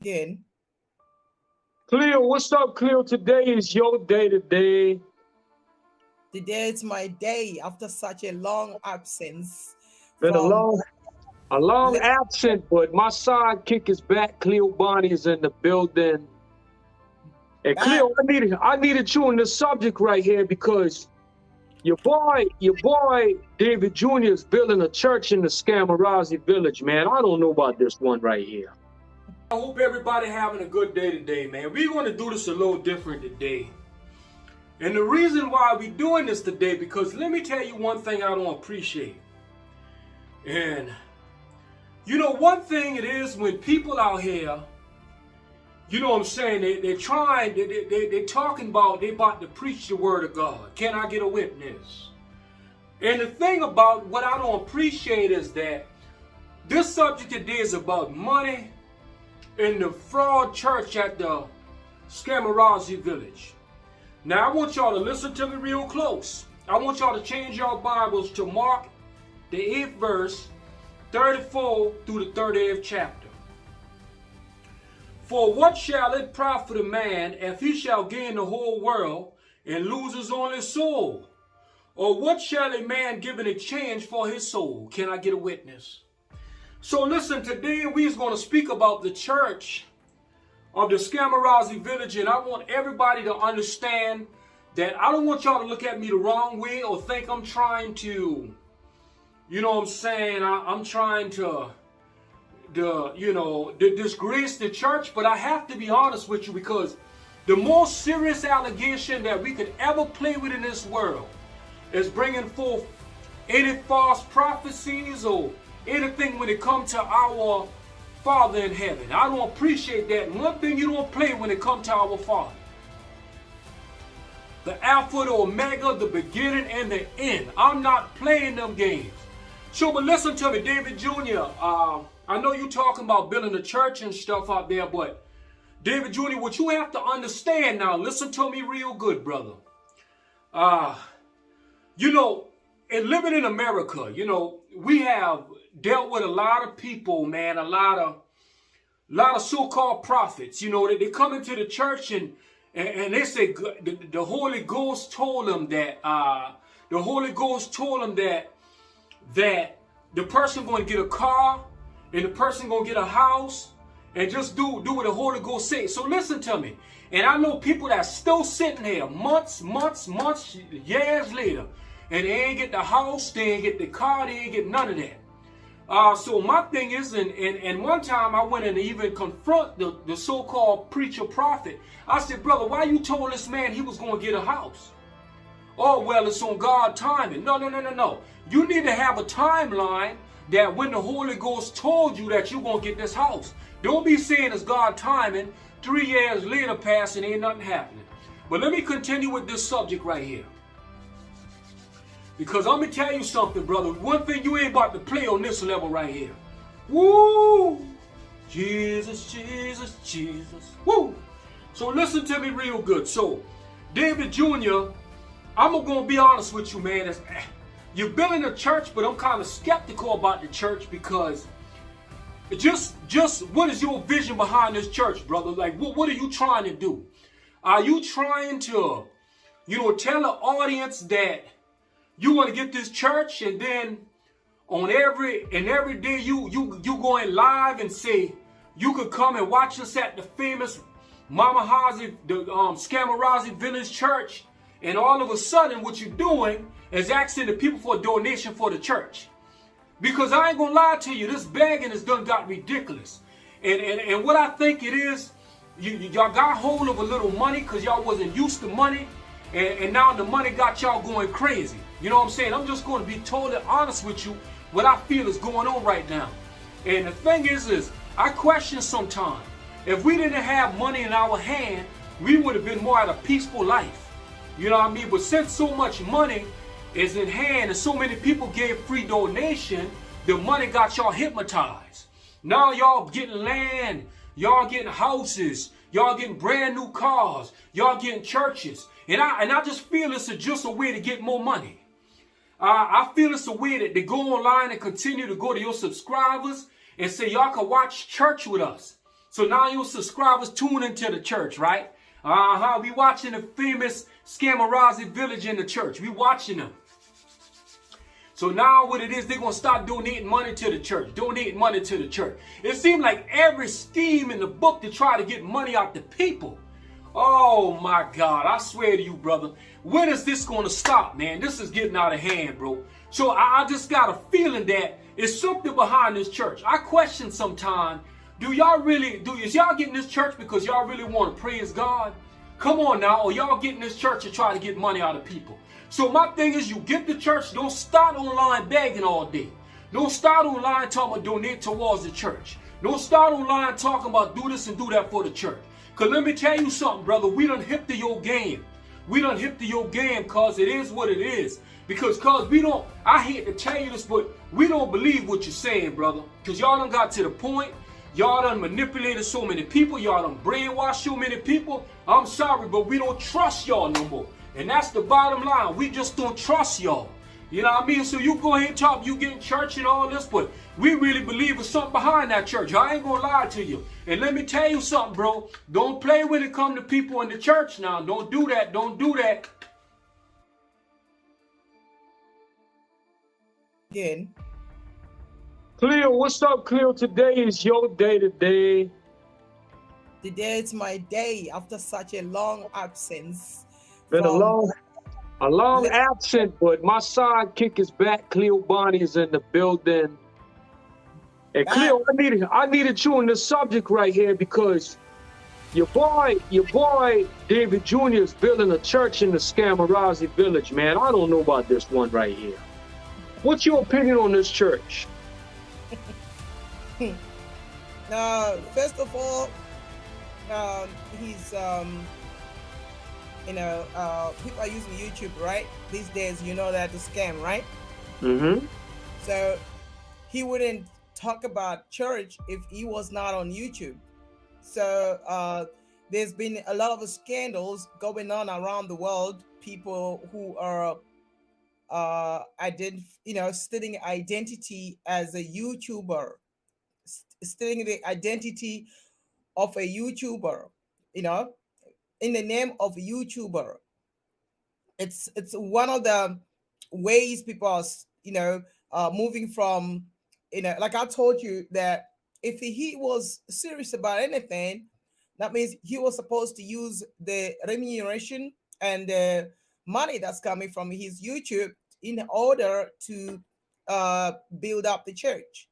again. Cleo, what's up, Cleo? Today is your day today. Today is my day after such a long absence Been from a long absence, but my sidekick is back. Cleo Bonnie is in the building. And Cleo, I needed you on this subject right here because your boy David Jr. is building a church in the Scammarazzi village, man. I don't know about this one right here. I hope everybody having a good day today, man. We're going to do this a little different today. And the reason why we're doing this today, because let me tell you one thing I don't appreciate. And, you know, one thing it is when people out here, you know what I'm saying, they're talking about, they about to preach the word of God. Can I get a witness? And the thing about what I don't appreciate is that this subject today is about money in the fraud church at the Scammarazzi village. Now I want y'all to listen to me real close. I want y'all to change your Bibles to Mark, the 8th verse, 34 through the 30th chapter. For what shall it profit a man if he shall gain the whole world and lose his only soul? Or what shall a man give in exchange for his soul? Can I get a witness? So listen, today we're going to speak about the church of the Scammarazzi village, and I want everybody to understand that I don't want y'all to look at me the wrong way or think I'm trying to, you know what I'm saying, I'm trying to disgrace the church, but I have to be honest with you because the most serious allegation that we could ever play with in this world is bringing forth any false prophecies or anything when it comes to our Father in heaven. I don't appreciate that. And one thing you don't play when it comes to our Father. The Alpha, the Omega, the beginning and the end. I'm not playing them games. So, but listen to me, David Jr. I know you talking about building a church and stuff out there, but David Jr., what you have to understand now, listen to me real good, brother. You know, and living in America, you know, we have dealt with a lot of people, man, a lot of so-called prophets. You know, they come into the church and they say the Holy Ghost told them that that the person going to get a car and the person going to get a house and just do what the Holy Ghost says. So listen to me. And I know people that's still sitting here months, years later, and they ain't get the house, they ain't get the car, they ain't get none of that. So my thing is, and one time I went and even confront the so-called preacher prophet. I said, brother, why you told this man he was going to get a house? Oh, well, it's on God's timing. No. You need to have a timeline that when the Holy Ghost told you that you're going to get this house. Don't be saying it's God's timing. 3 years later pass and ain't nothing happening. But let me continue with this subject right here. Because I'm going to tell you something, brother. One thing you ain't about to play on this level right here. Woo! Jesus, Jesus, Jesus. Woo! So listen to me real good. So, David Jr., I'm going to be honest with you, man. You're building a church, but I'm kind of skeptical about the church because just what is your vision behind this church, brother? Like, what are you trying to do? Are you trying to, you know, tell the audience that you want to get this church, and then on every day you going live and say you could come and watch us at the famous Scammarazzi Village Church, and all of a sudden what you're doing is asking the people for a donation for the church? Because I ain't gonna lie to you, this begging has done got ridiculous. And what I think it is, y'all got hold of a little money because y'all wasn't used to money, and now the money got y'all going crazy. You know what I'm saying? I'm just going to be totally honest with you what I feel is going on right now. And the thing is I question sometimes, if we didn't have money in our hand, we would have been more at a peaceful life. You know what I mean? But since so much money is in hand and so many people gave free donation, the money got y'all hypnotized. Now y'all getting land, y'all getting houses, y'all getting brand new cars, y'all getting churches. And I just feel it's just a way to get more money. I feel it's a way that they go online and continue to go to your subscribers and say y'all can watch church with us. So now your subscribers tune into the church, right? We watching the famous Scammarazzi village in the church. We watching them. So now what it is, they're going to start donating money to the church. Donating money to the church. It seems like every scheme in the book to try to get money out the people. Oh my God, I swear to you, brother. When is this going to stop, man? This is getting out of hand, bro. So I just got a feeling that it's something behind this church. I question sometimes, is y'all getting this church because y'all really want to praise God? Come on now, or y'all getting this church to try to get money out of people? So my thing is, you get the church, don't start online begging all day. Don't start online talking about donate towards the church. Don't start online talking about do this and do that for the church. Because let me tell you something, brother, we done hip to your game. We done hip to your game because it is what it is. Because we don't, I hate to tell you this, but we don't believe what you're saying, brother. Because y'all done got to the point, y'all done manipulated so many people, y'all done brainwashed so many people. I'm sorry, but we don't trust y'all no more. And that's the bottom line. We just don't trust y'all. You know what I mean? So you go ahead and talk, you get in church and all this, but we really believe there's something behind that church. I ain't gonna lie to you. And let me tell you something, bro. Don't play when it comes to people in the church now. Don't do that. Don't do that. Again. Cleo, what's up, Cleo? Today is your day today. Today it's my day after such a long absence. Been a long absence, but my sidekick is back. Cleo Bonnie is in the building. And Cleo, I needed you on this subject right here because your boy David Jr. is building a church in the Scammarazzi village, man. I don't know about this one right here. What's your opinion on this church? First of all, he's people are using YouTube, right? These days, you know that to scam, right? Mm-hmm. So he wouldn't talk about church if he was not on YouTube. So there's been a lot of scandals going on around the world. People who are stealing identity as a YouTuber, stealing the identity of a YouTuber, in the name of a YouTuber. It's one of the ways people are, moving from, like I told you that if he was serious about anything, that means he was supposed to use the remuneration and the money that's coming from his YouTube in order to build up the church.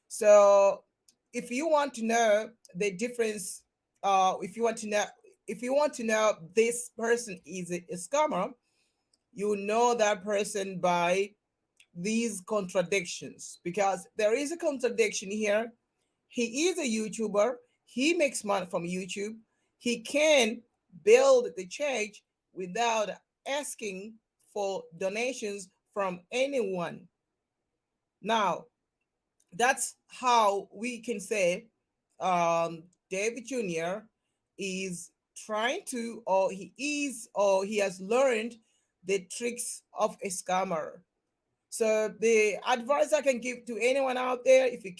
So if you want to know the difference, if you want to know this person is a scammer, you know that person by these contradictions, because there is a contradiction here. He is a YouTuber. He makes money from YouTube. He can build the church without asking for donations from anyone. Now, that's how we can say David Jr. is trying to, or he has learned the tricks of a scammer. So the advice I can give to anyone out there, if you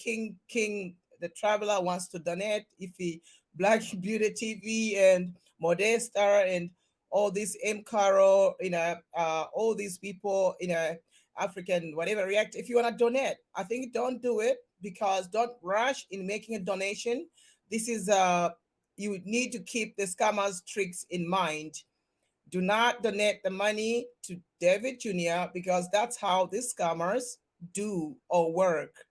King the Traveler wants to donate, if he Black Beauty TV and Modesta and all these M Caro, all these people, African whatever react, if you want to donate, I think don't do it, because don't rush in making a donation. This is you need to keep the scammers tricks in mind. Do not donate the money to David Jr. because that's how these scammers do or work.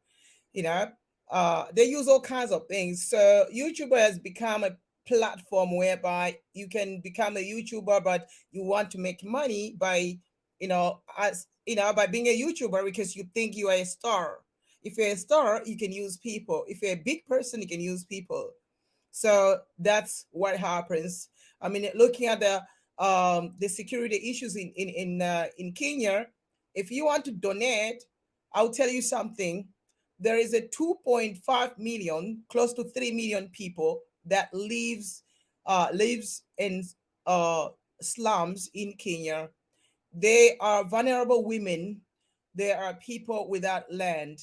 They use all kinds of things. So YouTuber has become a platform whereby you can become a YouTuber, but you want to make money by, by being a YouTuber because you think you are a star. If you're a star, you can use people. If you're a big person, you can use people. So that's what happens. I mean, looking at the security issues in Kenya, if you want to donate, I'll tell you something. There is a 2.5 million, close to 3 million people that lives in slums in Kenya. They are vulnerable women. They are people without land.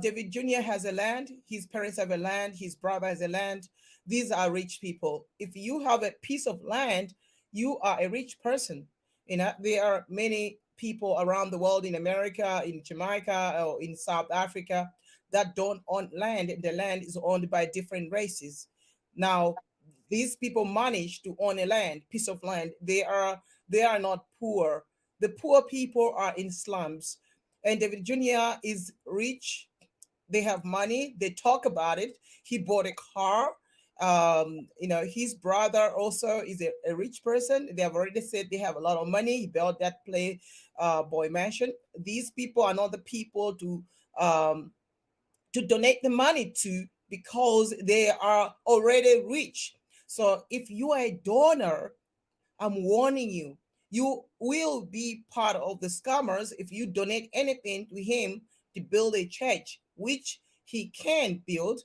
David Jr. has a land, his parents have a land, his brother has a land. These are rich people. If you have a piece of land, you are a rich person. You know, there are many people around the world, in America, in Jamaica, or in South Africa, that don't own land. The land is owned by different races. Now, these people manage to own a land, piece of land. They are not poor. The poor people are in slums. And David Jr. is rich. They have money. They talk about it. He bought a car. His brother also is a rich person. They have already said they have a lot of money. He built that play boy mansion. These people are not the people to donate the money to, because they are already rich. So if you are a donor, I'm warning you, you will be part of the scammers if you donate anything to him to build a church, which he can build.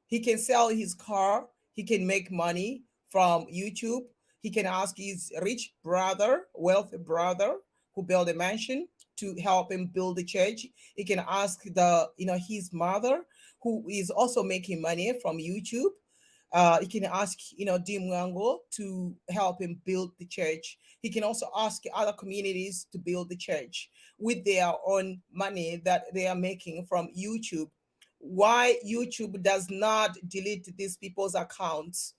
He can sell his car. He can make money from YouTube. He can ask his rich brother, wealthy brother, who built a mansion, to help him build the church. He can ask his mother, who is also making money from YouTube. He can ask, Dimwango to help him build the church. He can also ask other communities to build the church with their own money that they are making from YouTube. Why YouTube does not delete these people's accounts,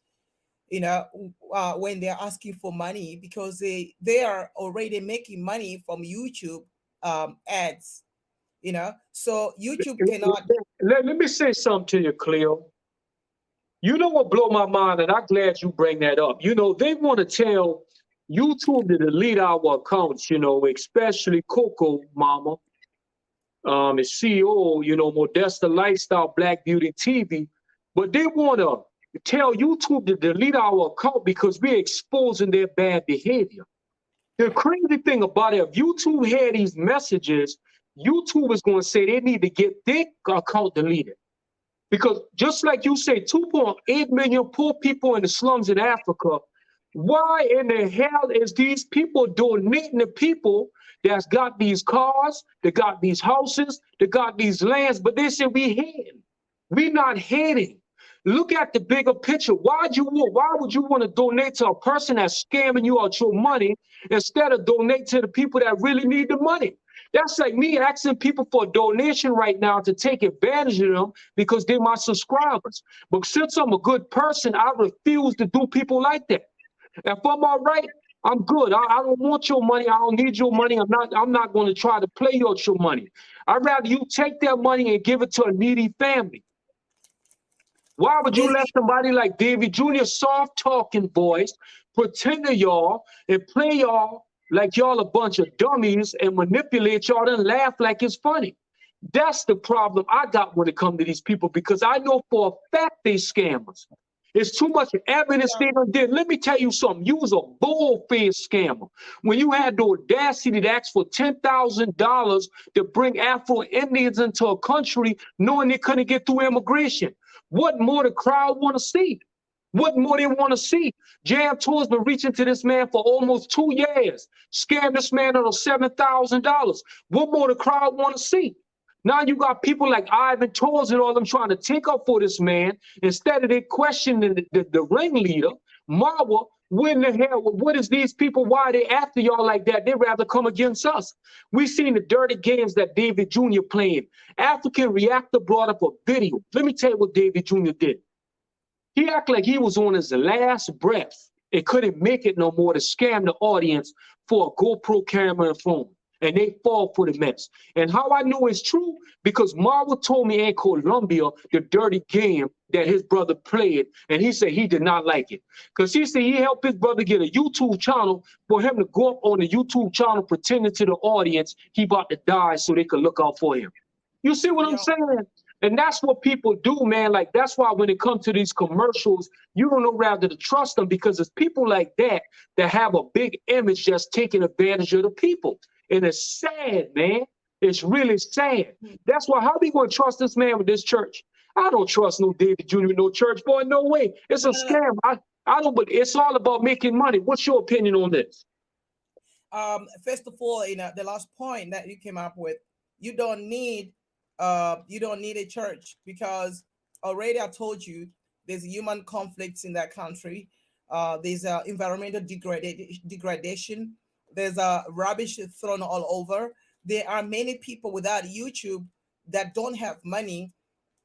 when they're asking for money? Because they are already making money from YouTube ads, so YouTube cannot. Let me say something to you, Cleo. You know what blow my mind, and I'm glad you bring that up. They want to tell YouTube to delete our accounts, especially Coco Mama, is CEO, Modesta Lifestyle, Black Beauty TV. But they want to tell YouTube to delete our account because we're exposing their bad behavior. The crazy thing about it, if YouTube hear these messages, YouTube is going to say they need to get their account deleted. Because just like you say, 2.8 million poor people in the slums in Africa, why in the hell is these people donating to people that's got these cars, that got these houses, that got these lands, but they say we hating. We not hating. Look at the bigger picture. Why would you want to donate to a person that's scamming you out your money instead of donate to the people that really need the money? That's like me asking people for a donation right now to take advantage of them because they're my subscribers. But since I'm a good person, I refuse to do people like that. If I'm all right, I'm good. I don't want your money. I don't need your money. I'm not going to try to play out your money. I'd rather you take that money and give it to a needy family. Why would you let somebody like David Jr., soft-talking voice, pretend to y'all and play y'all like y'all a bunch of dummies and manipulate y'all and laugh like it's funny? That's the problem I got when it comes to these people, because I know for a fact they scammers. There's too much evidence they done did. Let me tell you something. You was a bull-faced scammer. When you had the audacity to ask for $10,000 to bring Afro-Indians into a country knowing they couldn't get through immigration. What more the crowd want to see? What more they want to see? Jam Tour's been reaching to this man for almost 2 years. Scammed this man out of $7,000. What more the crowd want to see? Now you got people like Ivan Tours and all them trying to take up for this man instead of they questioning the ringleader, Marwa. When the hell, what is these people? Why are they after y'all like that? They'd rather come against us. We seen the dirty games that David Jr. playing. African Reactor brought up a video. Let me tell you what David Jr. did. He acted like he was on his last breath and couldn't make it no more to scam the audience for a GoPro camera and phone. And they fall for the mess. And how I know it's true, because Marwa told me in Colombia the dirty game that his brother played, and he said he did not like it. Because he said he helped his brother get a YouTube channel for him to go up on the YouTube channel pretending to the audience he about to die so they could look out for him. You see what I'm saying? And that's what people do, man. Like, that's why when it comes to these commercials, you don't know rather to trust them, because it's people like that that have a big image just taking advantage of the people. And it's sad, man. It's really sad. That's why, how we going to trust this man with this church? I don't trust no David Jr. with no church, boy. No way. It's a scam. I don't, but it's all about making money. What's your opinion on this? First of all, the last point that you came up with, you don't need you don't need a church, because already I told you there's human conflicts in that country. There's environmental degradation. There's rubbish thrown all over. There are many people without YouTube that don't have money,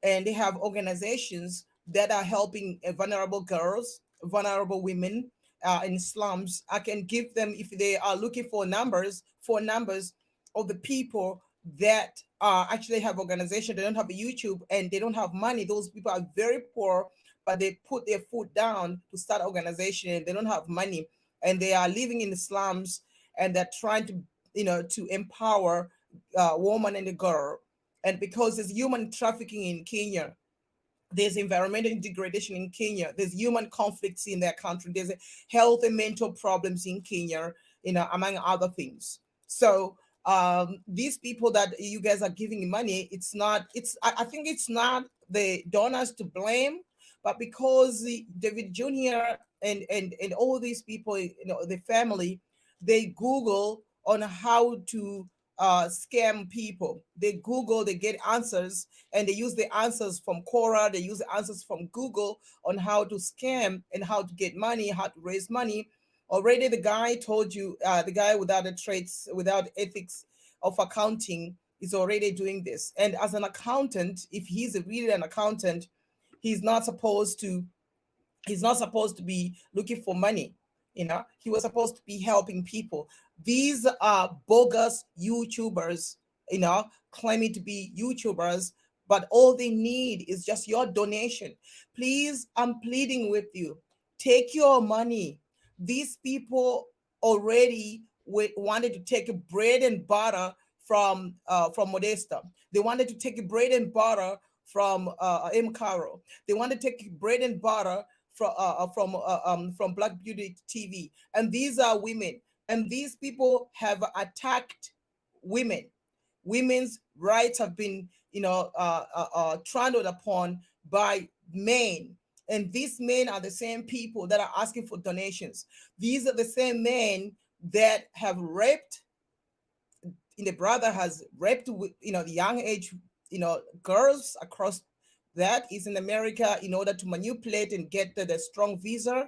and they have organizations that are helping vulnerable girls, vulnerable women in slums. I can give them, if they are looking for numbers, of the people that actually have organization. They don't have a YouTube and they don't have money. Those people are very poor, but they put their foot down to start organization, and they don't have money, and they are living in the slums, and they're trying to, to empower woman and a girl. And because there's human trafficking in Kenya, there's environmental degradation in Kenya, there's human conflicts in their country, there's health and mental problems in Kenya, among other things. So these people that you guys are giving money, I think it's not the donors to blame, but because David Jr. and all these people, the family, they Google on how to scam people. They Google, they get answers, and they use the answers from Quora, they use the answers from Google on how to scam and how to get money, how to raise money. Already the guy told you, the guy without the traits, without ethics of accounting is already doing this. And as an accountant, if he's really an accountant, he's not supposed to be looking for money. He was supposed to be helping people. These are bogus YouTubers, claiming to be YouTubers, but all they need is just your donation. Please, I'm pleading with you, take your money. These people already wanted to take bread and butter from Modesta. They wanted to take bread and butter from M. Caro. They wanted to take bread and butter from Black Beauty TV. And these are women. And these people have attacked women. Women's rights have been, trampled upon by men. And these men are the same people that are asking for donations. These are the same men that have raped, the brother has raped, the young age, girls across that is in America in order to manipulate and get the strong visa,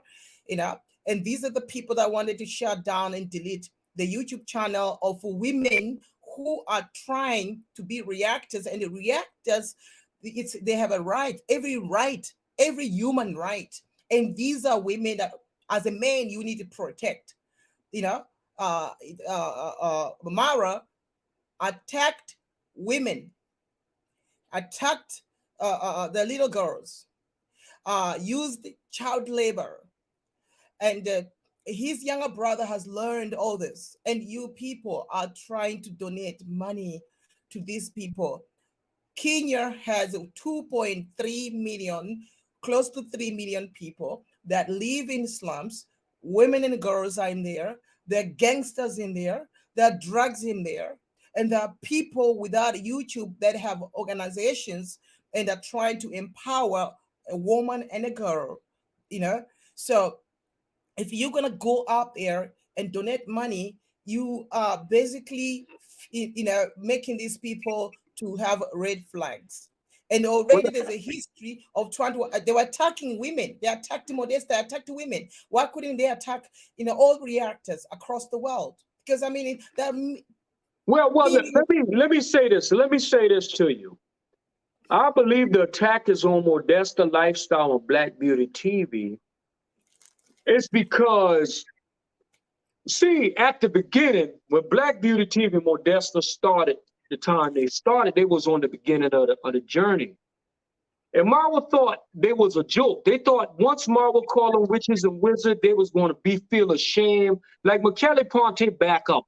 and these are the people that wanted to shut down and delete the YouTube channel of women who are trying to be reactors. And the reactors, they have a right, every human right. And these are women that, as a man, you need to protect. Marwa attacked women, attacked the little girls, used child labor, and his younger brother has learned all this. And you people are trying to donate money to these people. Kenya has 2.3 million, close to 3 million people that live in slums. Women and girls are in there. There are gangsters in there. There are drugs in there. And there are people without YouTube that have organizations and are trying to empower a woman and a girl, So if you're going to go out there and donate money, you are basically, making these people to have red flags. And already there's a history of they were attacking women. They attacked Modesta, they attacked women. Why couldn't they attack, all reactors across the world? Because, well, let me say this. Let me say this to you. I believe the attack is on Modesta Lifestyle on Black Beauty TV. It's because, see, at the beginning, when Black Beauty TV and Modesta started, the time they started, they was on the beginning of the journey. And Marwa thought they was a joke. They thought once Marwa called them witches and wizards, they was going to feel ashamed. Like McKelly Ponte back up.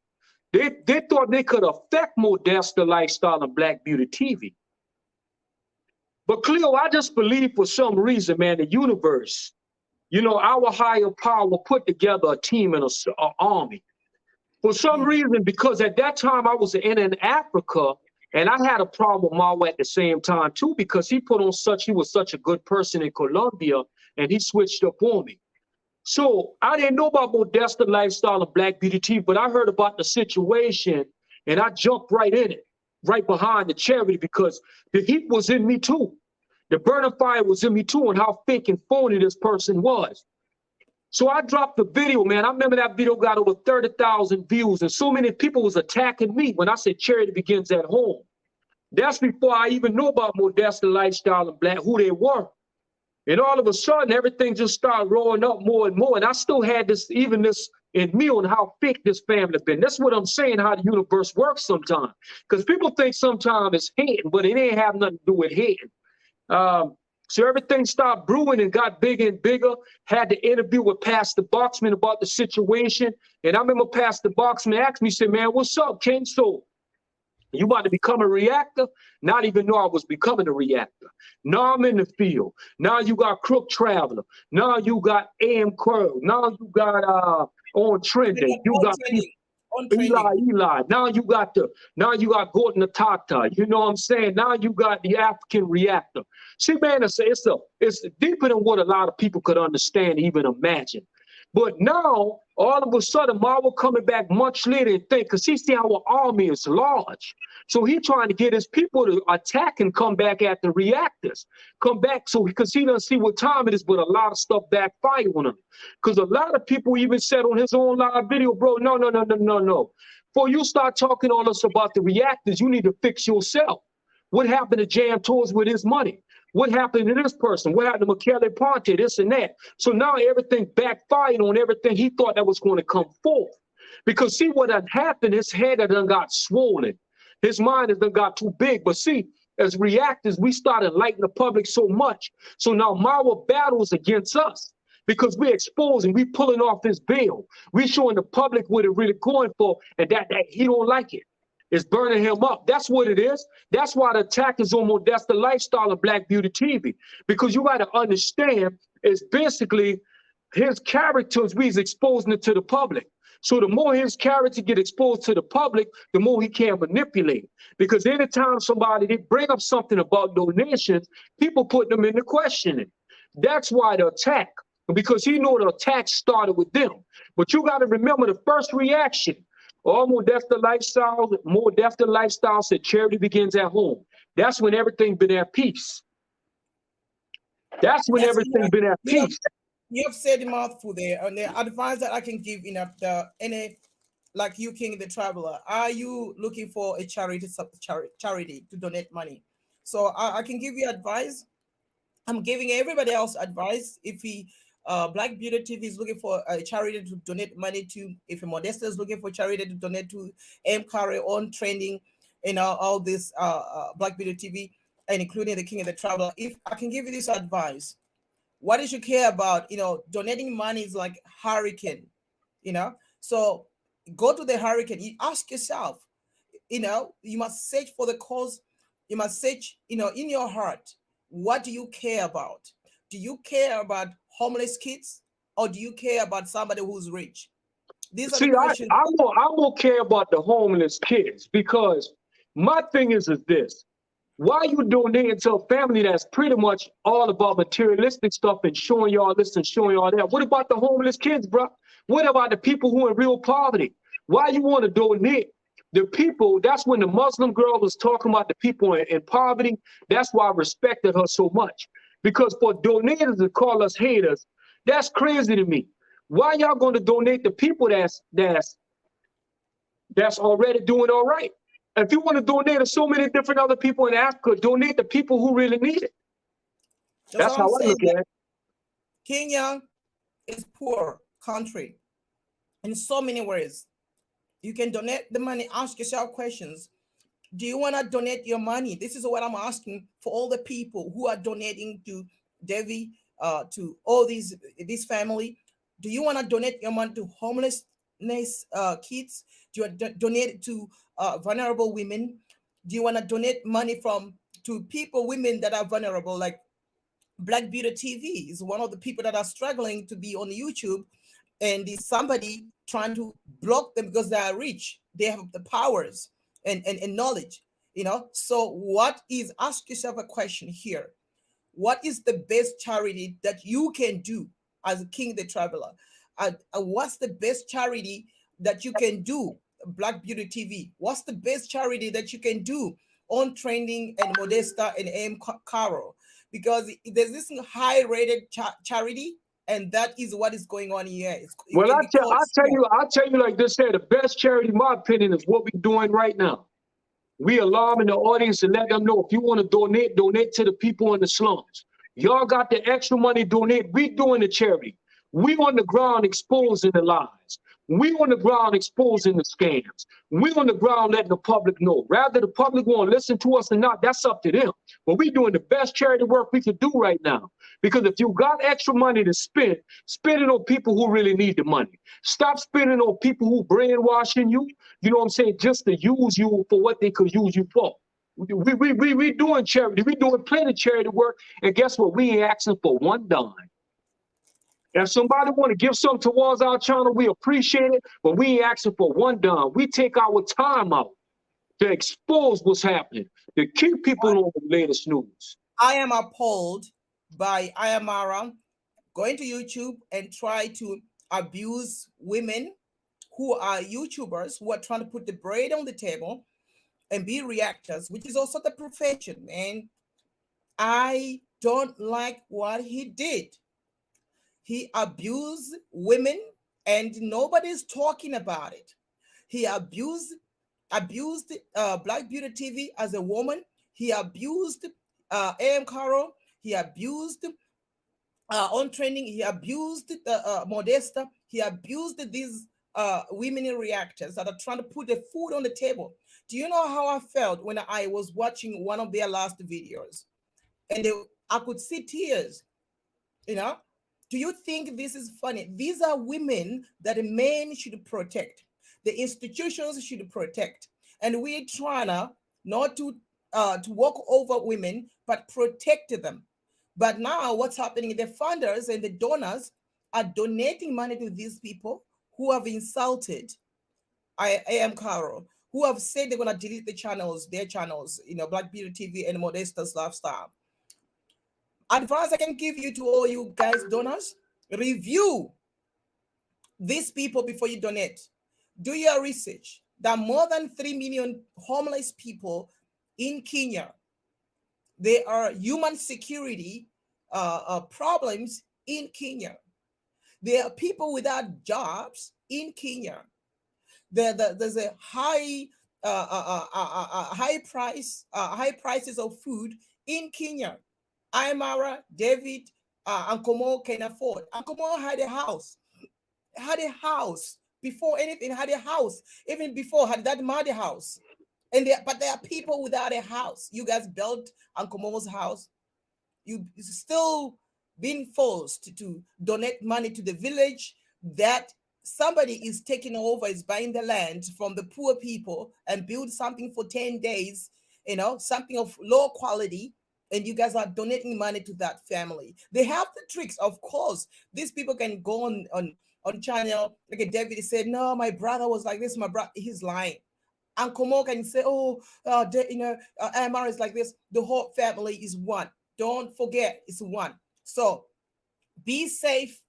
They thought they could affect Modesta Lifestyle and Black Beauty TV. But Cleo, I just believe for some reason, man, the universe, our higher power put together a team and an army. For some reason, because at that time I was in Africa, and I had a problem with Marwa at the same time too, because he was such a good person in Colombia, and he switched up on me. So I didn't know about Modesta Lifestyle and Black Beauty TV, but I heard about the situation, and I jumped right in it. right behind the charity because the heat was in me too. The burning fire was in me too, and how fake and phony this person was. So I dropped the video, man. I remember that video got over 30,000 views, and so many people was attacking me when I said charity begins at home. That's before I even knew about Modesta Lifestyle and Black, who they were. And all of a sudden, everything just started rolling up more and more. And I still had this, even this in me on how fake this family been. That's what I'm saying, how the universe works sometimes. Because people think sometimes it's hating, but it ain't have nothing to do with hating. So everything started brewing and got bigger and bigger. Had the interview with Pastor Boxman about the situation. And I remember Pastor Boxman asked me, said, man, what's up, King? So you about to become a reactor? Not even know I was becoming a reactor. Now I'm in the field. Now you got Crook Traveler. Now you got AM Curl. Now you got On Trending. You got Eli. Now you got Gordon the Tata. You know what I'm saying? Now you got the African reactor. See, man, it's deeper than what a lot of people could understand, even imagine. But now, all of a sudden, Marwa coming back much later and think, because he see our army is large. So he trying to get his people to attack and come back at the reactors. Come back, so because he doesn't see what time it is, but a lot of stuff backfire on him. Because a lot of people even said on his own live video, bro, no. Before you start talking on us about the reactors, you need to fix yourself. What happened to Jam Tours with his money? What happened to this person? What happened to Michele Ponte, this and that? So now everything backfired on everything he thought that was going to come forth. Because see what had happened, his head had done got swollen. His mind has done got too big. But see, as reactors, we started lighting the public so much. So now Marwa battles against us because we're exposing, we pulling off his veil. We showing the public what it really going for, and that he don't like it. It's burning him up. That's what it is. That's why the attack is on Modesta Lifestyle of Black Beauty TV. Because you got to understand, it's basically his characters, we's exposing it to the public. So the more his character get exposed to the public, the more he can manipulate. Because anytime somebody, they bring up something about donations, people put them into questioning. That's why the attack. Because he know the attack started with them. But you got to remember the first reaction. All Modesta Lifestyle said charity begins at home. That's when everything been at peace. That's when everything been at peace. You have said a mouthful there, and the advice that I can give in any, like you, King the Traveler, are you looking for a charity to donate money? So I can give you advice. I'm giving everybody else advice. If Black Beauty TV is looking for a charity to donate money to, if Modesta is looking for charity to donate to, M. Carey on trending, all this Black Beauty TV, and including the King of the Traveler, if I can give you this advice, what did you care about? Donating money is like hurricane, so go to the hurricane. You ask yourself, you must search for the cause. You must search, in your heart, what do you care about? Do you care about homeless kids, or do you care about somebody who's rich? These are the questions. I won't care about the homeless kids, because my thing is this. Why you donating to a family that's pretty much all about materialistic stuff and showing y'all this and showing y'all that? What about the homeless kids, bro? What about the people who are in real poverty? Why you want to donate? The people, that's when the Muslim girl was talking about the people in poverty. That's why I respected her so much. Because for donators to call us haters, that's crazy to me. Why y'all going to donate to people that's already doing all right? If you want to donate to so many different other people in Africa, donate to people who really need it. That's how I look at it. Kenya is poor country in so many ways. You can donate the money, ask yourself questions. Do you want to donate your money? This is what I'm asking for all the people who are donating to DAVEY, to all this family. Do you want to donate your money to homelessness kids? Do you donate it to vulnerable women? Do you want to donate money to women that are vulnerable? Like Black Beauty TV is one of the people that are struggling to be on YouTube, and is somebody trying to block them because they are rich. They have the powers and knowledge, So ask yourself a question here. What is the best charity that you can do as a King the Traveler? What's the best charity that you can do Black Beauty TV. What's the best charity that you can do on Trending and Modesta and Caro? Because there's this high rated charity, and that is what is going on here. It Well, can be called I tell you like this here. The best charity, in my opinion, is what we're doing right now. We alarming the audience and let them know if you want to donate, donate to the people in the slums. Y'all got the extra money, donate. We doing the charity. We on the ground exposing the lies. We on the ground exposing the scams. We on the ground letting the public know. Rather the public want to listen to us or not, that's up to them. But we doing the best charity work we could do right now. Because if you got extra money to spend, spend it on people who really need the money. Stop spending on people who brainwashing you, you know what I'm saying, just to use you for what they could use you for. We doing charity. We doing plenty of charity work. And guess what? We ain't asking for one dime. If somebody want to give something towards our channel, we appreciate it, but we ain't asking for one dime. We take our time out to expose what's happening, to keep people on the latest news. I am appalled by Ayamara going to YouTube and try to abuse women who are YouTubers who are trying to put the bread on the table and be reactors, which is also the profession. And I don't like what he did. He abused women and nobody's talking about it. He abused Black Beauty TV as a woman. He abused AM Caro. He abused On Trending. He abused Modesta. He abused these women in reactors that are trying to put the food on the table. Do you know how I felt when I was watching one of their last videos? And I could see tears, you know? Do you think this is funny? These are women that men should protect. The institutions should protect. And we're trying not to walk over women, but protect them. But now what's happening, the funders and the donors are donating money to these people who have insulted AM Caro, who have said they're going to delete the channels, their channels, you know, Black Beauty TV and Modesta's Lifestyle. Advice I can give you to all you guys donors: review these people before you donate. Do your research. There are more than 3 million homeless people in Kenya. There are human security problems in Kenya. There are people without jobs in Kenya. There's a high prices of food in Kenya. Aymara, David, Ankomo can afford. Ankomo had a house before anything, had a house even before had that mother house. But there are people without a house. You guys built Ankomo's house. You still being forced to donate money to the village that somebody is taking over, is buying the land from the poor people and build something for 10 days, you know, something of low quality. And you guys are donating money to that family. They have the tricks, of course. These people can go on channel, like David said, no, my brother was like this. My brother, he's lying. Uncle Mo can say, oh, Amar is like this. The whole family is one. Don't forget, it's one. So be safe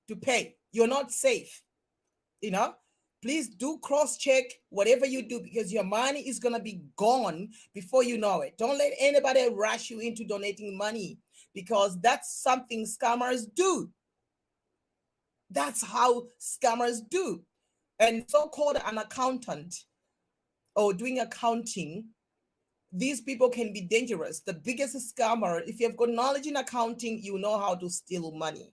to pay. You're not safe, you know. Please do cross-check whatever you do, because your money is going to be gone before you know it. Don't let anybody rush you into donating money, because that's something scammers do. That's how scammers do. And so-called an accountant or doing accounting, these people can be dangerous. The biggest scammer, if you've got knowledge in accounting, you know how to steal money.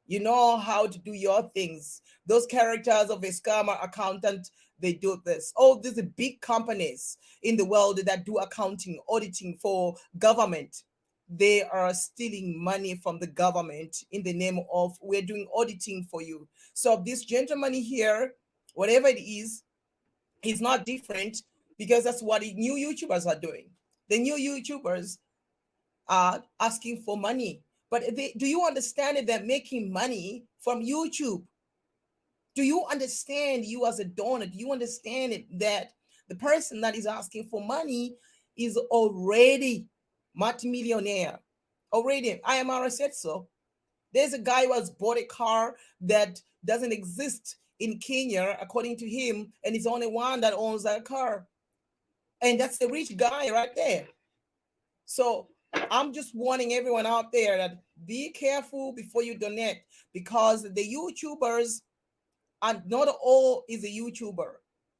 You know how to do your things. Those characters of a scammer accountant, they do this. Oh, there's big companies in the world that do accounting, auditing for government. They are stealing money from the government in the name of, we're doing auditing for you. So this gentleman here, whatever it is, he's not different, because that's what the new YouTubers are doing. The new YouTubers are asking for money. But do you understand that they're making money from YouTube? Do you understand, you as a donor, do you understand that the person that is asking for money is already multimillionaire? Already, Ayamara said so. There's a guy who has bought a car that doesn't exist in Kenya, according to him, and he's the only one that owns that car. And that's the rich guy right there. So I'm just warning everyone out there that be careful before you donate, because the YouTubers, and not all is a YouTuber.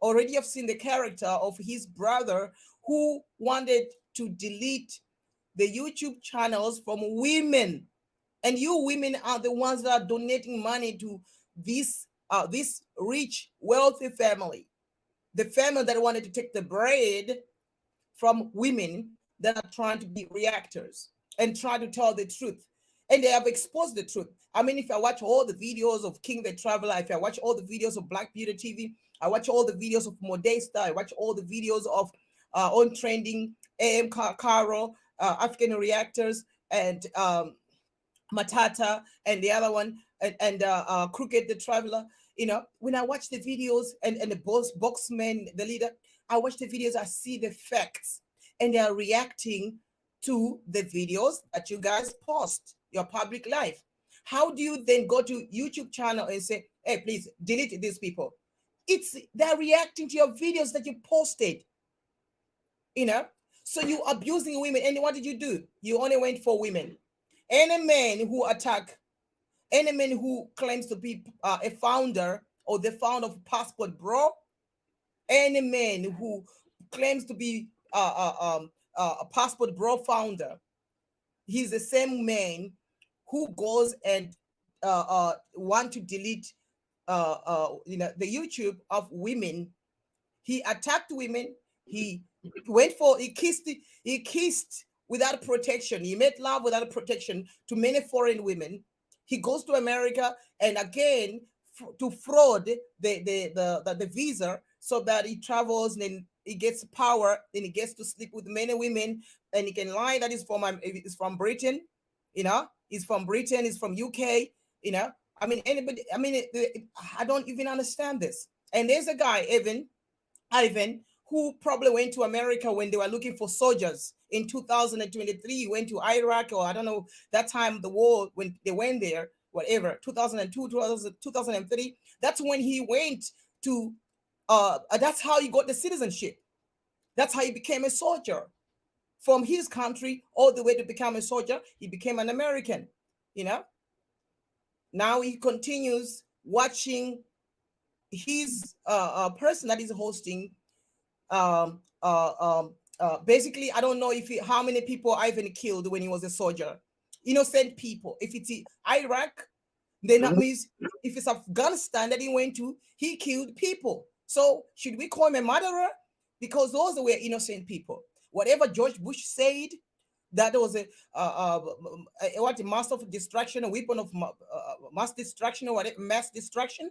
Already I've seen the character of his brother who wanted to delete the YouTube channels from women. And you women are the ones that are donating money to this rich, wealthy family. The family that wanted to take the bread from women that are trying to be reactors and try to tell the truth. And they have exposed the truth. I mean, if I watch all the videos of King the Traveler, if I watch all the videos of Black Beauty TV, I watch all the videos of Modesta, I watch all the videos of On Trending, AM Caro, African Reactors, and Matata, and the other one, and Crooked the Traveler. You know, when I watch the videos and the boxman, the leader, I watch the videos, I see the facts, and they are reacting to the videos that you guys post, your public life. How do you then go to YouTube channel and say, hey, please delete these people? They're reacting to your videos that you posted, you know? So you abusing women. And what did you do? You only went for women. Any man who any man who claims to be a founder or the founder of Passport Bro, any man who claims to be a Passport Bro founder, he's the same man who goes and want to delete the YouTube of women. He attacked women. He kissed without protection. He made love without protection to many foreign women. He goes to America and again to fraud the visa so that he travels and then he gets power, then he gets to sleep with many women, and he can lie that he's from Britain, you know, he's from Britain, he's from UK, you know. I mean, I don't even understand this. And there's a guy, Ivan, who probably went to America when they were looking for soldiers in 2023. He went to Iraq, or I don't know, that time the war, when they went there, whatever, 2002, 2003. That's when he went to, that's how he got the citizenship. That's how he became a soldier. From his country all the way to become a soldier, he became an American, you know. Now he continues watching his person that is hosting. Basically, I don't know how many people Ivan killed when he was a soldier. Innocent people. If it's Iraq, then that means if it's Afghanistan that he went to, he killed people. So should we call him a murderer? Because those were innocent people. Whatever George Bush said, that was a master of destruction, a weapon of mass destruction, or whatever, mass destruction,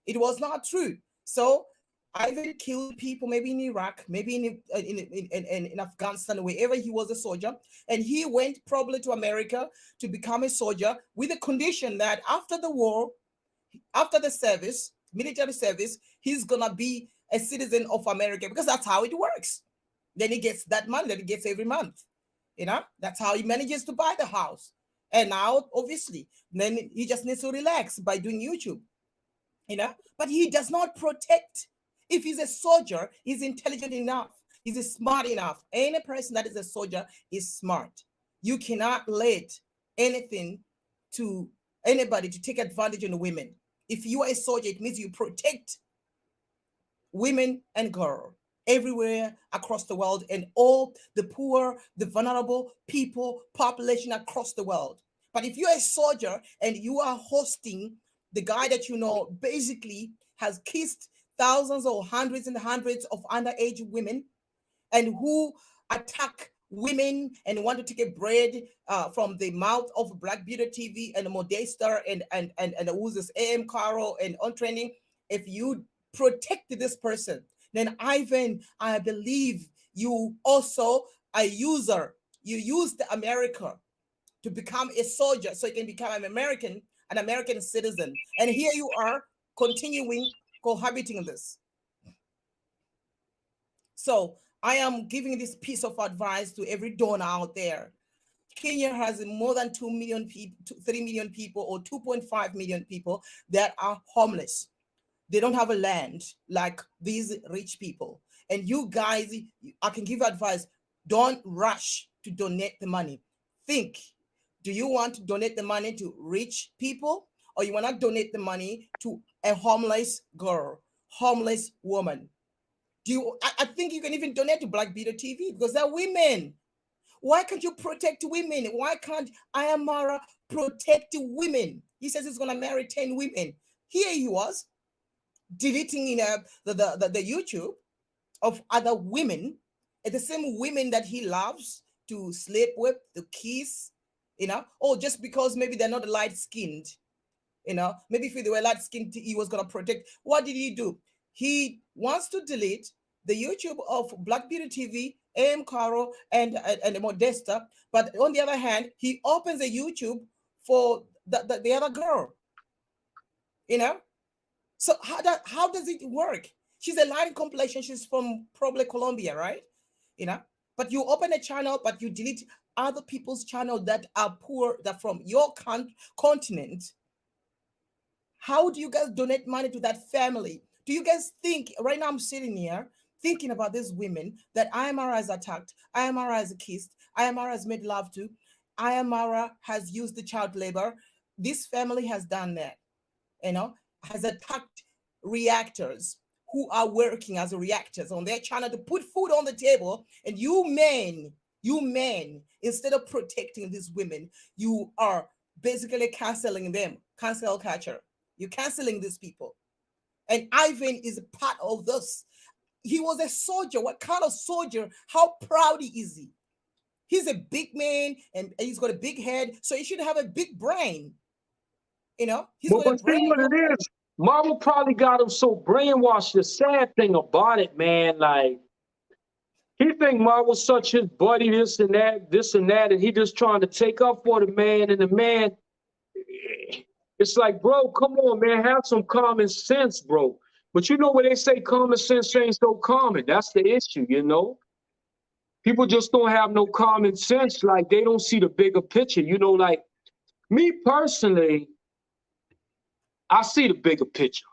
it was not true. So Ivan killed people, maybe in Iraq, maybe in Afghanistan, wherever he was a soldier, and he went probably to America to become a soldier with the condition that after the war, after the service, military service, he's gonna be a citizen of America, because that's how it works. Then he gets that money that he gets every month. You know, that's how he manages to buy the house. And now, obviously, then he just needs to relax by doing YouTube. You know, but he does not protect. If he's a soldier, he's intelligent enough, he's smart enough. Any person that is a soldier is smart. You cannot let anything to anybody to take advantage of the women. If you are a soldier, it means you protect women and girls everywhere across the world, and all the poor, the vulnerable people, population across the world. But if you're a soldier and you are hosting the guy that you know basically has kissed thousands or hundreds and hundreds of underage women, and who attack women and want to take a bread from the mouth of Black Beauty TV and Modesta and who's this AM Caro and On Trending, if you protect this person, then Ivan, I believe you also a user. You used America to become a soldier so you can become an American citizen. And here you are continuing cohabiting this. So I am giving this piece of advice to every donor out there. Kenya has more than 2 million people, 3 million people, or 2.5 million people that are homeless. They don't have a land like these rich people. And you guys, I can give advice. Don't rush to donate the money. Think, do you want to donate the money to rich people, or you want to donate the money to a homeless girl, homeless woman? I think you can even donate to Black Beater TV because they're women. Why can't you protect women? Why can't Ayamara protect women? He says he's gonna marry 10 women. Here he was deleting the YouTube of other women, the same women that he loves to sleep with, to kiss, oh, just because maybe they're not light skinned, maybe if they were light skinned, he was gonna protect. What did he do? He wants to delete the YouTube of Black Beauty TV, AM Caro, and Modesta, but on the other hand, he opens a YouTube for the other girl, So how does it work? She's a light complexion. She's from probably Colombia, right? But you open a channel, but you delete other people's channel that are poor, that from your continent. How do you guys donate money to that family? Do you guys think, right now I'm sitting here thinking about these women that Ayamara has attacked, Ayamara has kissed, Ayamara has made love to, Ayamara has used the child labor. This family has done that, has attacked reactors who are working as reactors on their channel to put food on the table. And you men, instead of protecting these women, you are basically canceling them, cancel culture. You're canceling these people. And Ivan is a part of this. He was a soldier. What kind of soldier? How proud is he? He's a big man and he's got a big head, so he should have a big brain. He's got a brain. See what it is. Marwa probably got him so brainwashed. The sad thing about it, man, like, he think Marwa's such his buddy, this and that, and he just trying to take up for the man, and the man, it's like, bro, come on, man, have some common sense, bro. But you know what they say, common sense ain't so common. That's the issue, People just don't have no common sense. Like, they don't see the bigger picture. Like, me personally, I see the bigger picture.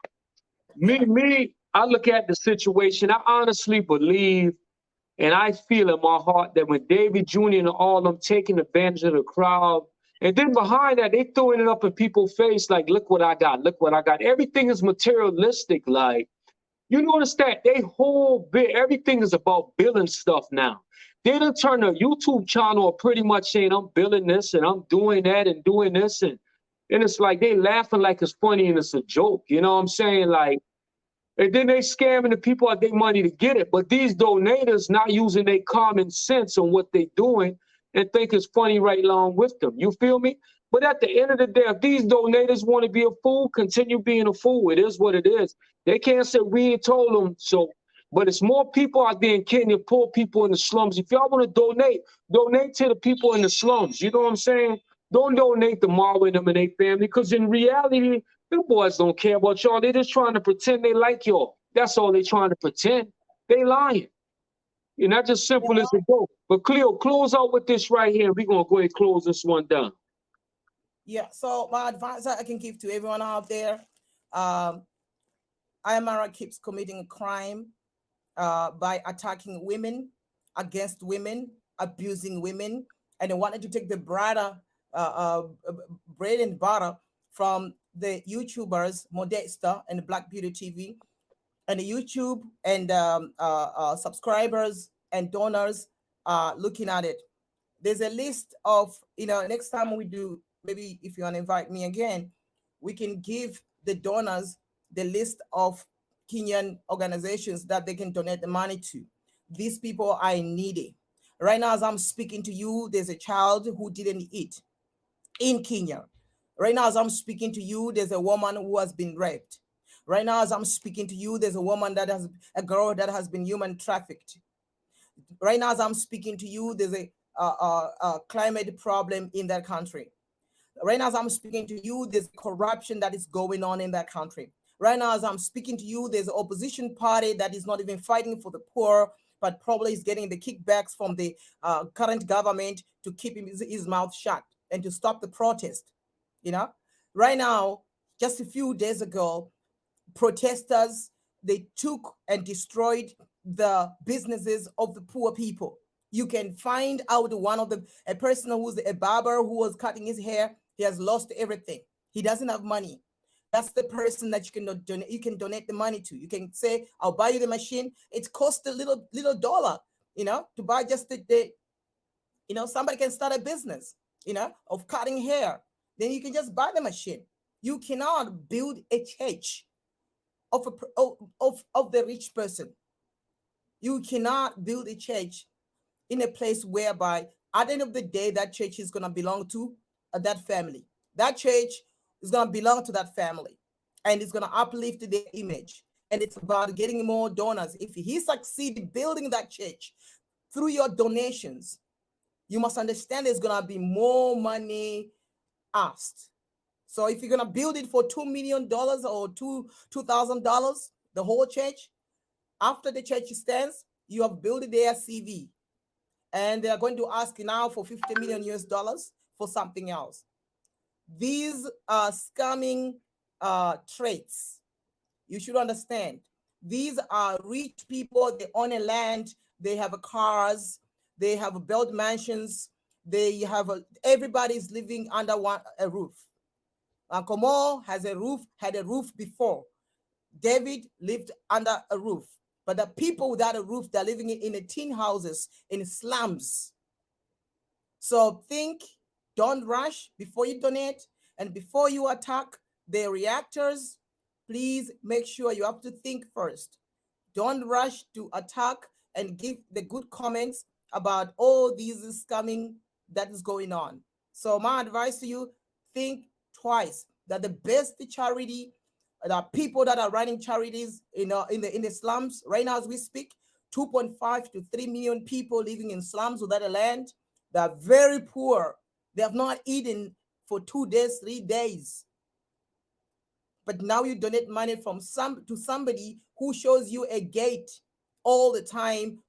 I look at the situation. I honestly believe, and I feel in my heart that when Davey Jr. and all them taking advantage of the crowd, and then behind that, they throwing it up in people's face like, look what I got, look what I got. Everything is materialistic. Like, you notice that they whole bit, everything is about building stuff now. They done turn a YouTube channel pretty much saying, I'm building this and I'm doing that and doing this. And it's like they laughing like it's funny and it's a joke. You know what I'm saying? Like, and then they scamming the people out their money to get it. But these donators not using their common sense on what they doing and think it's funny right along with them. You feel me? But at the end of the day, if these donators want to be a fool, continue being a fool. It is what it is. They can't say we ain't told them so. But it's more people out there in Kenya, poor people in the slums. If y'all want to donate to the people in the slums. You know what I'm saying? Don't donate to Marwa and them and their family, because in reality, them boys don't care about y'all. They're just trying to pretend they like y'all. That's all they trying to pretend. They lying. And that's just simple as it goes. But Cleo, close out with this right here. We're going to go ahead and close this one down. Yeah, so my advice I can give to everyone out there, Ayamara keeps committing crime by attacking women, against women, abusing women, and they wanted to take the bread and butter from the YouTubers, Modesta and Black Beauty TV, and the YouTube and subscribers and donors looking at it. There's a list of, next time we do, maybe if you want to invite me again, we can give the donors the list of Kenyan organizations that they can donate the money to. These people are needy. Right now, as I'm speaking to you, there's a child who didn't eat in Kenya. Right now, as I'm speaking to you, there's a woman who has been raped. Right now, as I'm speaking to you, there's a girl that has been human trafficked. Right now, as I'm speaking to you, there's a climate problem in that country. Right now, as I'm speaking to you, there's corruption that is going on in that country. Right now, as I'm speaking to you, there's an opposition party that is not even fighting for the poor, but probably is getting the kickbacks from the current government to keep his mouth shut and to stop the protest. Right now, just a few days ago, protesters, they took and destroyed the businesses of the poor people. You can find out one of them, a person who's a barber who was cutting his hair, he has lost everything. He doesn't have money. That's the person that you can donate. You can donate the money to. You can say, "I'll buy you the machine." It costs a little dollar, to buy just the somebody can start a business, of cutting hair. Then you can just buy the machine. You cannot build a church of the rich person. You cannot build a church in a place whereby at the end of the day, that church is going to belong to that family. That church is going to belong to that family, and it's going to uplift their image. And it's about getting more donors. If he succeeds building that church through your donations, you must understand there's going to be more money asked. So if you're going to build it for $2 million or $2,000, the whole church, after the church stands, you have built their CV. And they are going to ask now for $50 million US for something else. These are scamming traits. You should understand. These are rich people. They own a land. They have cars. They have built mansions. They have everybody's living under a roof. Komo had a roof before. David lived under a roof. But the people without a roof, they're living in the tin houses, in slums. So don't rush before you donate, and before you attack the reactors, please make sure you have to think first. Don't rush to attack and give the good comments about all these scamming that is going on. So my advice to you, think twice. That the best charity, the people that are running charities in the slums right now as we speak, 2.5 to 3 million people living in slums without a land. They are very poor. They have not eaten for 2 days, 3 days. But now you donate money to somebody who shows you a gate all the time,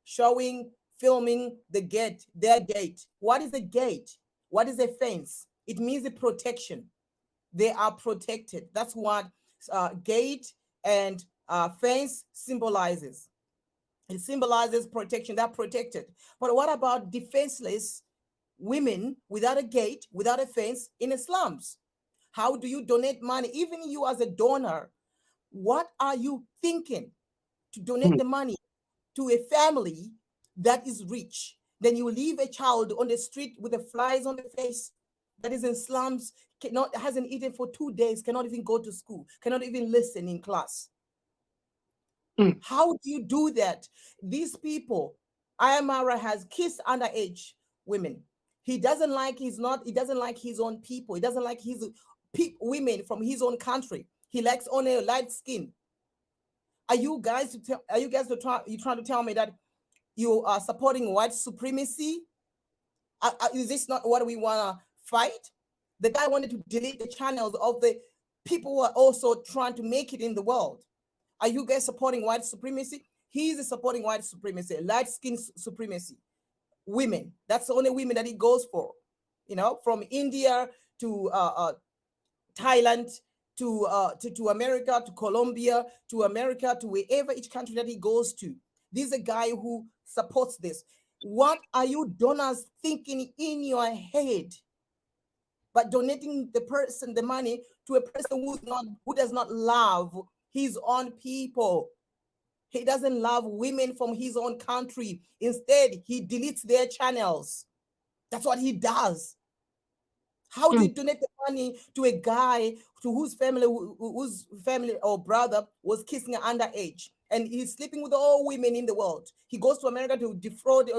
filming the gate, their gate. What is a gate? What is a fence? It means a protection. They are protected. That's what gate and fence symbolizes. It symbolizes protection. They're protected. But what about defenseless women without a gate, without a fence in the slums? How do you donate money? Even you as a donor, what are you thinking to donate the money to a family that is rich? Then you leave a child on the street with the flies on the face that is in slums, hasn't eaten for 2 days, cannot even go to school, cannot even listen in class. How do you do that? These people, Ayamara has kissed underage women. He doesn't like his own people. He doesn't like his women from his own country. He likes only light skin. Are you guys trying to tell me that you are supporting white supremacy? Is this not what we want to fight? The guy wanted to delete the channels of the people who are also trying to make it in the world. Are you guys supporting white supremacy? He's supporting white supremacy, light skin supremacy. Women, that's the only women that he goes for. From India to Thailand to America, to Colombia, to America, to wherever each country that he goes to. This is a guy who supports this. What are you donors thinking in your head? But donating the money to a person who does not love his own people. He doesn't love women from his own country. Instead, he deletes their channels. That's what he does. How do you donate the money to a guy whose family or brother was kissing an underage, and he's sleeping with all women in the world? He goes to America to defraud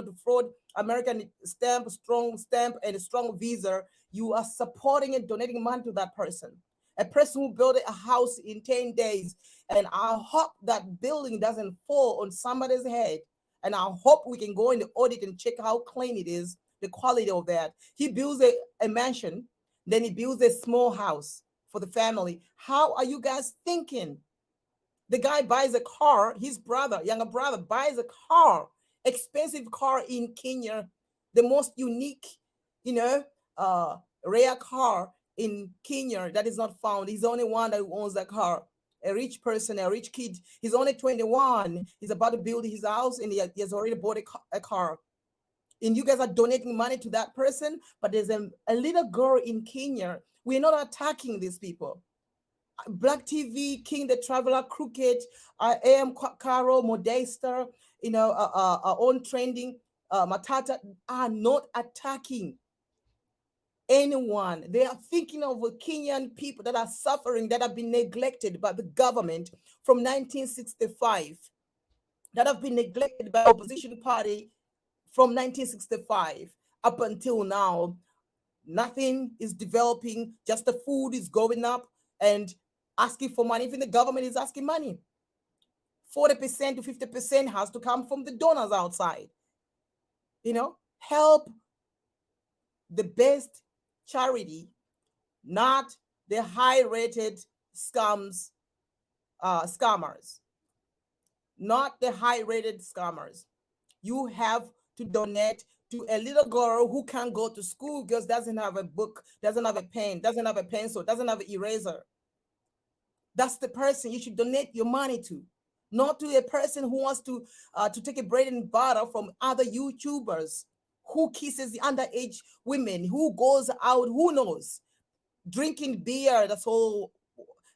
American strong stamp and a strong visa. You are supporting and donating money to that person. A person who built a house in 10 days. And I hope that building doesn't fall on somebody's head. And I hope we can go in the audit and check how clean it is, the quality of that. He builds a mansion, then he builds a small house for the family. How are you guys thinking? The guy buys a car, his younger brother buys a car, expensive car in Kenya, the most unique, rare car in Kenya that is not found. He's the only one that owns that car. a rich person, a rich kid. He's only 21. He's about to build his house, and he has already bought a car. And you guys are donating money to that person, but there's a little girl in Kenya. We're not attacking these people. Black TV, King the Traveler, Crooked, AM Caro, Modesta, our own trending, Matata are not attacking anyone. They are thinking of Kenyan people that are suffering, that have been neglected by the government from 1965, that have been neglected by the opposition party from 1965 up until now. Nothing is developing, just the food is going up and asking for money. Even the government is asking money. 40% to 50% has to come from the donors outside. Help the best charity, not the high-rated scammers. Not the high-rated scammers. You have to donate to a little girl who can't go to school because doesn't have a book, doesn't have a pen, doesn't have a pencil, doesn't have an eraser. That's the person you should donate your money to, not to a person who wants to take a bread and butter from other YouTubers, who kisses the underage women, who goes out, who knows, drinking beer. That's all.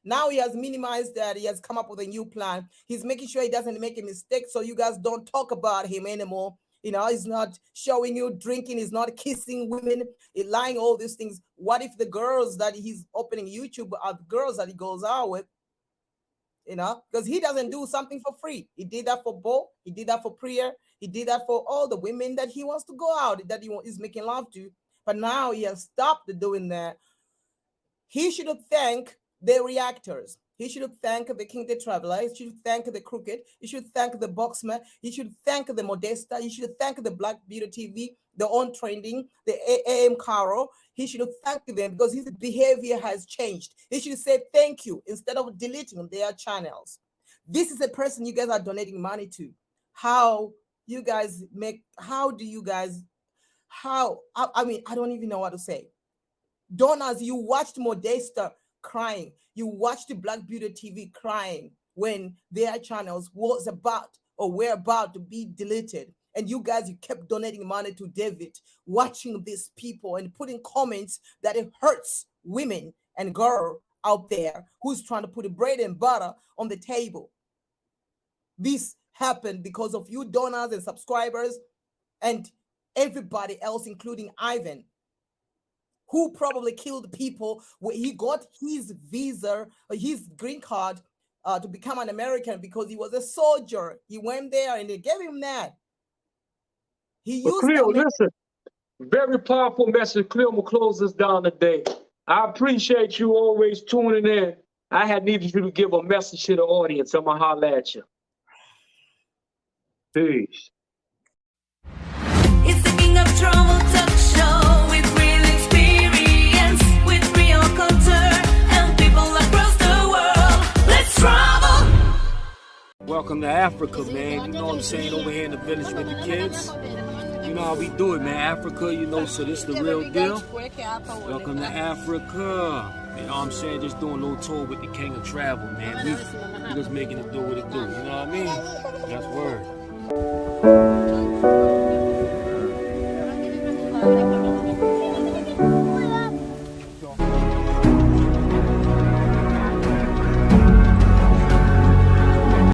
Now he has minimized that. He has come up with a new plan. He's making sure he doesn't make a mistake so you guys don't talk about him anymore. He's not showing you drinking. He's not kissing women, lying, all these things. What if the girls that he's opening YouTube are the girls that he goes out with? Because he doesn't do something for free. He did that for Bo. He did that for Priya. He did that for all the women that he wants to go out, that he is making love to. But now he has stopped doing that. He should thank the reactors. He should thank the King the Traveler. He should thank the Crooked. He should thank the Boxman. He should thank the Modesta. He should thank the Black Beauty TV, the On Trending, the AM Caro. He should thank them because his behavior has changed. He should say thank you instead of deleting their channels. This is a person you guys are donating money to. I don't even know what to say. Donors, you watched Modesta crying. You watched the Black Beauty TV crying when their channels were about to be deleted. And you guys, you kept donating money to David, watching these people and putting comments that it hurts women and girls out there who's trying to put a bread and butter on the table. This happened because of you donors and subscribers and everybody else, including Ivan, who probably killed people when he got his visa, his green card to become an American because he was a soldier. He went there and they gave him that. He used Cleo, listen, very powerful message. Cleo will close us down today. I appreciate you always tuning in. I had needed you to give a message to the audience. I'm going to holler at you. Peace. It's the King of Trouble talk show with real experience, with real culture and people across the world. Let's travel. Welcome to Africa, man. You know what I'm saying? Over here in the village with the kids. You know how we do it, man. Africa, so this the real deal. Welcome to Africa. You know what I'm saying? Just doing a little tour with the King of Travel, man. We just making it do what it do. You know what I mean? That's word.